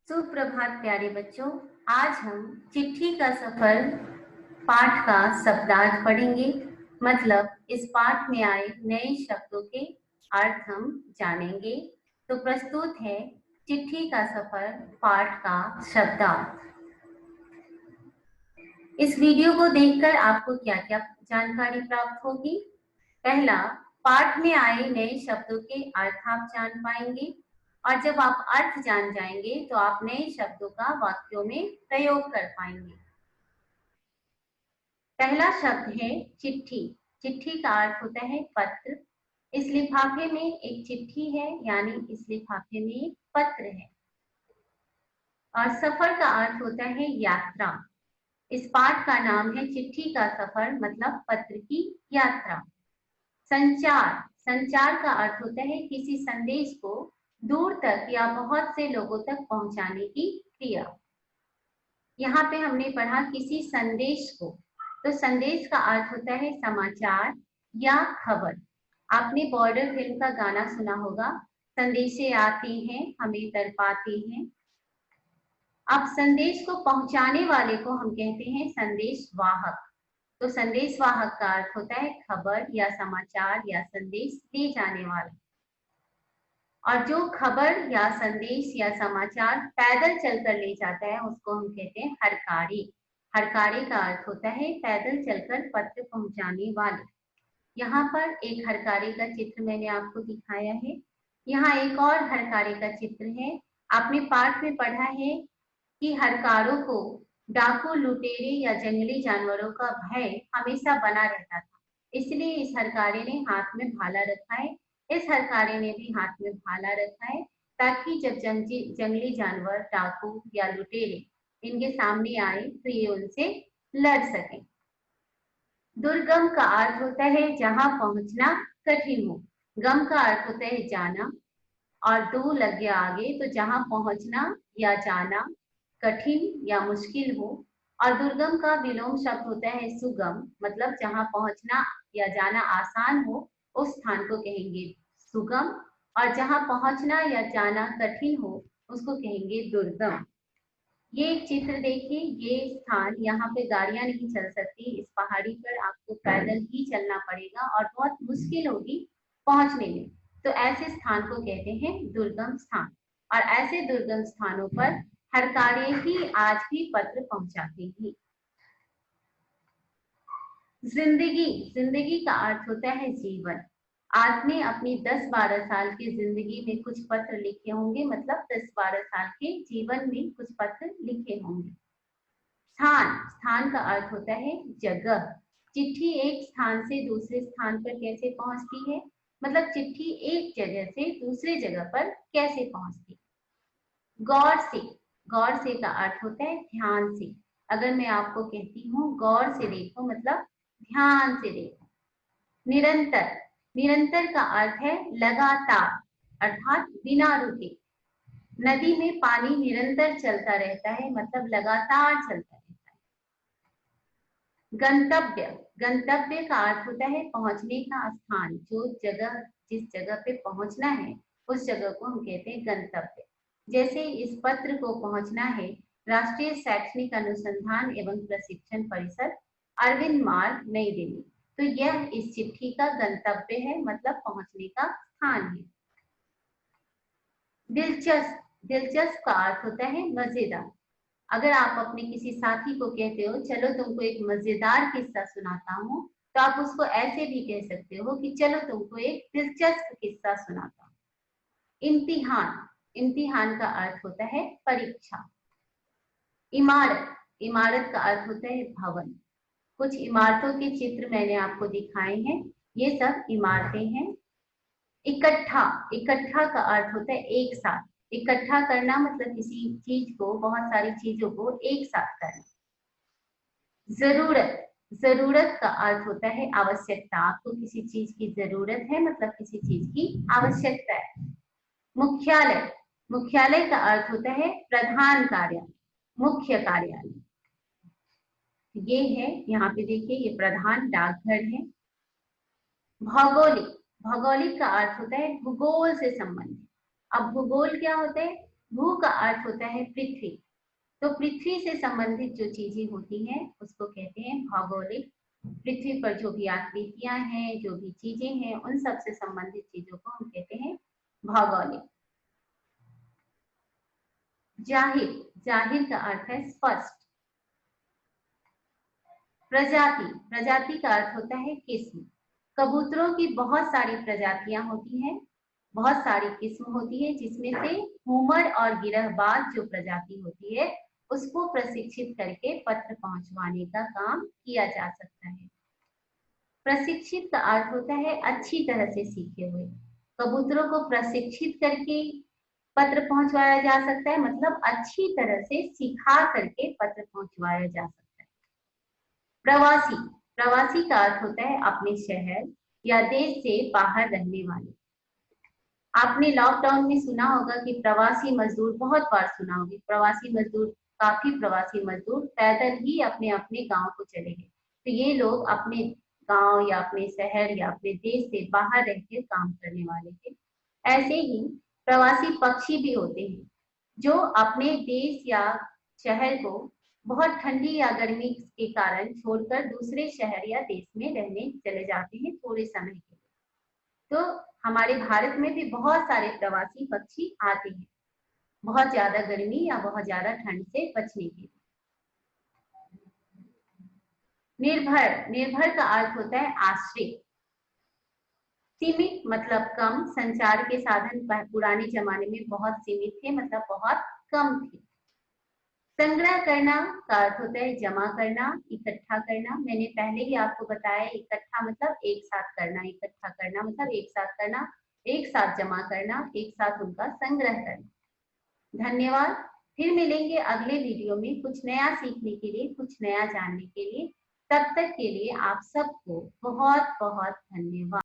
सुप्रभात प्यारे बच्चों। आज हम चिट्ठी का सफर पाठ का शब्दार्थ पढ़ेंगे। मतलब इस पाठ में आए नए शब्दों के अर्थ हम जानेंगे। तो प्रस्तुत है चिट्ठी का सफर पाठ का शब्दार्थ। इस वीडियो को देखकर आपको क्या क्या जानकारी प्राप्त होगी? पहला, पाठ में आए नए शब्दों के अर्थ आप जान पाएंगे और जब आप अर्थ जान जाएंगे तो आप नए शब्दों का वाक्यों में प्रयोग कर पाएंगे। पहला शब्द है चिट्ठी। चिट्ठी का अर्थ होता है पत्र। इस लिफाफे में एक चिट्ठी है, यानी इस लिफाफे में एक पत्र है। और सफर का अर्थ होता है यात्रा। इस पाठ का नाम है चिट्ठी का सफर, मतलब पत्र की यात्रा। संचार। संचार का अर्थ होता है किसी संदेश को दूर तक या बहुत से लोगों तक पहुंचाने की क्रिया। यहाँ पे हमने पढ़ा किसी संदेश को, तो संदेश का अर्थ होता है समाचार या खबर। आपने बॉर्डर फिल्म का गाना सुना होगा, संदेशे आते हैं हमें तड़पाते हैं। अब संदेश को पहुंचाने वाले को हम कहते हैं संदेश वाहक। तो संदेश वाहक का अर्थ होता है खबर या समाचार या संदेश ले जाने वाला। और जो खबर या संदेश या समाचार पैदल चलकर ले जाता है उसको हम कहते हैं हरकारी। हरकारी का अर्थ होता है पैदल चलकर पत्र पहुंचाने वाले। यहाँ पर एक हरकारी का चित्र मैंने आपको दिखाया है। यहाँ एक और हरकारी का चित्र है। आपने पाठ में पढ़ा है कि हरकारों को डाकू, लुटेरे या जंगली जानवरों का भय हमेशा बना रहता था, इसलिए इस हरकारे ने हाथ में भाला रखा है। इस हरकारे ने भी हाथ में भाला रखा है ताकि जब जंगली जानवर, डाकू या लुटेरे इनके सामने आए तो ये उनसे लड़ सके। दुर्गम का अर्थ होता है जहां पहुंचना कठिन हो। गम का अर्थ होता है जाना, और दो लग गया आगे, तो जहां पहुंचना या जाना कठिन या मुश्किल हो। और दुर्गम का विलोम शब्द होता है सुगम, मतलब जहां पहुंचना या जाना आसान हो उस स्थान को कहेंगे सुगम, और जहां पहुंचना या जाना कठिन हो उसको कहेंगे दुर्गम। ये एक चित्र देखिए, ये स्थान, यहाँ पे गाड़ियां नहीं चल सकती, इस पहाड़ी पर आपको पैदल ही चलना पड़ेगा और बहुत मुश्किल होगी पहुंचने में। तो ऐसे स्थान को कहते हैं दुर्गम स्थान। और ऐसे दुर्गम स्थानों पर हरकारे ही आज भी पत्र पहुंचाते हैं। जिंदगी। जिंदगी का अर्थ होता है जीवन। आपने अपनी 10-12 साल की जिंदगी में कुछ पत्र लिखे होंगे, मतलब 10-12 साल के जीवन में कुछ पत्र लिखे होंगे। स्थान। स्थान का अर्थ होता है जगह। चिट्ठी एक स्थान से दूसरे स्थान पर कैसे पहुंचती है, मतलब चिट्ठी एक जगह से दूसरे जगह पर कैसे पहुंचती है। गौर से। गौर से का अर्थ होता है ध्यान से। अगर मैं आपको कहती हूँ गौर से देखो, मतलब ध्यान से देखो। निरंतर। निरंतर का अर्थ है लगातार, अर्थात बिना रुके। नदी में पानी निरंतर चलता रहता है, मतलब लगातार चलता रहता है। गंतव्य। गंतव्य का अर्थ होता है पहुंचने का स्थान। जो जगह, जिस जगह पे पहुंचना है उस जगह को हम कहते हैं गंतव्य। जैसे इस पत्र को पहुंचना है राष्ट्रीय शैक्षणिक अनुसंधान एवं प्रशिक्षण परिषद, अरविंद मार्ग, नई दिल्ली। तो यह इस चिट्ठी का गंतव्य है, मतलब पहुंचने का स्थान है। दिलचस्प। दिलचस्प का अर्थ होता है मजेदार। अगर आप अपने किसी साथी को कहते हो चलो तुमको एक मजेदार किस्सा सुनाता हूँ, तो आप उसको ऐसे भी कह सकते हो कि चलो तुमको एक दिलचस्प किस्सा सुनाता हूँ। इम्तिहान। इम्तिहान का अर्थ होता है परीक्षा। इमारत। इमारत का अर्थ होता है भवन। कुछ इमारतों के चित्र मैंने आपको दिखाए हैं, ये सब इमारतें हैं। इकट्ठा। इकट्ठा का अर्थ होता है एक साथ। इकट्ठा करना मतलब किसी चीज को, बहुत सारी चीजों को एक साथ करना। जरूरत। जरूरत का अर्थ होता है आवश्यकता। आपको किसी चीज की जरूरत है, मतलब किसी चीज की आवश्यकता है। मुख्यालय। मुख्यालय का अर्थ होता है प्रधान कार्यालय, मुख्य कार्यालय। ये है, यहाँ पे देखिए, ये प्रधान डाकघर है। भौगोलिक। भौगोलिक का अर्थ होता है भूगोल से संबंधित। अब भूगोल क्या होता है, भू का अर्थ होता है पृथ्वी। तो पृथ्वी से संबंधित जो चीजें होती हैं उसको कहते हैं भौगोलिक। पृथ्वी पर जो भी आकृतियां हैं, जो भी चीजें हैं, उन सब से संबंधित चीजों को हम कहते हैं भौगोलिक। जाहिर, जाहिर का अर्थ है स्पष्ट। प्रजाति, प्रजाति का अर्थ होता है किस्म। कबूतरों की बहुत सारी प्रजातियां होती हैं, बहुत सारी किस्म होती है, जिसमें से घूमर और गिरहबाज जो प्रजाति होती है उसको प्रशिक्षित करके पत्र पहुंचवाने का काम किया जा सकता है। प्रशिक्षित का अर्थ होता है अच्छी तरह से सीखे हुए। कबूतरों को प्रशिक्षित करके पत्र पहुंचवाया जा सकता है, मतलब अच्छी तरह से सिखा करके पत्र पहुंचवाया जा सकता है। प्रवासी, प्रवासी का अर्थ होता है अपने शहर या देश से बाहर रहने वाले। आपने लॉकडाउन में सुना होगा कि प्रवासी मजदूर, बहुत बार सुना होगा प्रवासी मजदूर, काफी प्रवासी मजदूर पैदल ही अपने अपने गांव को चले गए। तो ये लोग अपने गांव या अपने शहर या अपने देश से बाहर रहकर काम करने वाले थे। ऐसे ही प्रवासी पक्षी भी होते हैं जो अपने देश या शहर को बहुत ठंडी या गर्मी के कारण छोड़कर दूसरे शहर या देश में रहने चले जाते हैं थोड़े समय के लिए। तो हमारे भारत में भी बहुत सारे प्रवासी पक्षी आते हैं, बहुत ज्यादा गर्मी या बहुत ज्यादा ठंड से बचने के लिए। निर्भर, निर्भर का अर्थ होता है आश्रित। सीमित मतलब कम, संचार के साधन पुराने जमाने में बहुत सीमित थे, मतलब बहुत कम थे। संग्रह करना का अर्थ होता है जमा करना, इकट्ठा करना। मैंने पहले ही आपको बताया, इकट्ठा मतलब एक साथ करना, इकट्ठा करना मतलब एक साथ करना, एक साथ जमा करना, एक साथ उनका संग्रह करना। धन्यवाद। फिर मिलेंगे अगले वीडियो में कुछ नया सीखने के लिए, कुछ नया जानने के लिए। तब तक के लिए आप सबको बहुत बहुत धन्यवाद।